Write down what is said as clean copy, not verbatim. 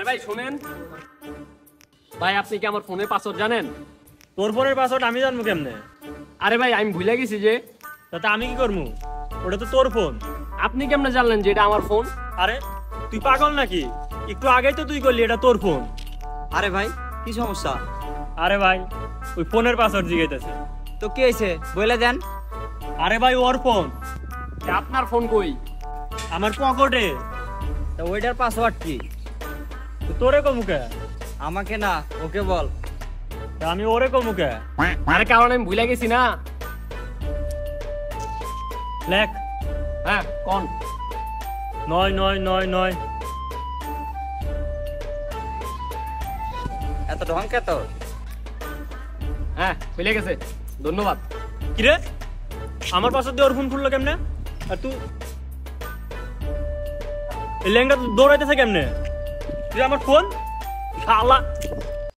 আরে ভাই শুনেন ভাই, আপনি কি আমার ফোনের পাসওয়ার্ড জানেন? তোর ফোনের পাসওয়ার্ড আমি জানবো কেমনে? আরে ভাই আমি ভুলে গেছি যে। তাতে আমি কি করবো? ওটা তো তোর ফোন। আপনি কেমনে জানলেন যে এটা আমার ফোন? আরে তুই পাগল নাকি? একটু আগেই তো তুই করলি এটা তোর ফোন। আরে ভাই কি সমস্যা? আরে ভাই ওই ফোনের পাসওয়ার্ড জিজ্ঞাসা। তো কি হয়েছে বলে দেন। আরে ভাই ওর ফোন। আপনার ফোন কই? আমার পকেটে। তো ওইটার পাসওয়ার্ড কি? তোরে কমুকে? আমাকে না, ওকে বল। আমি ওরে কমুকে? আরে কারণ আমি ভুলে গেছি না। লেখ। হ্যাঁ কোন? 9999। এত ঢং কে তোর? হ্যাঁ ভুলে গেছে, ধন্যবাদ। কিরে আমার পাসওয়ার্ড দিয়ে ওর ফোন খুললো কেমনে? আর তুই এই ল্যাংটা দৌড়াইতেছে কেমনে? তুই আমার ফোন শালা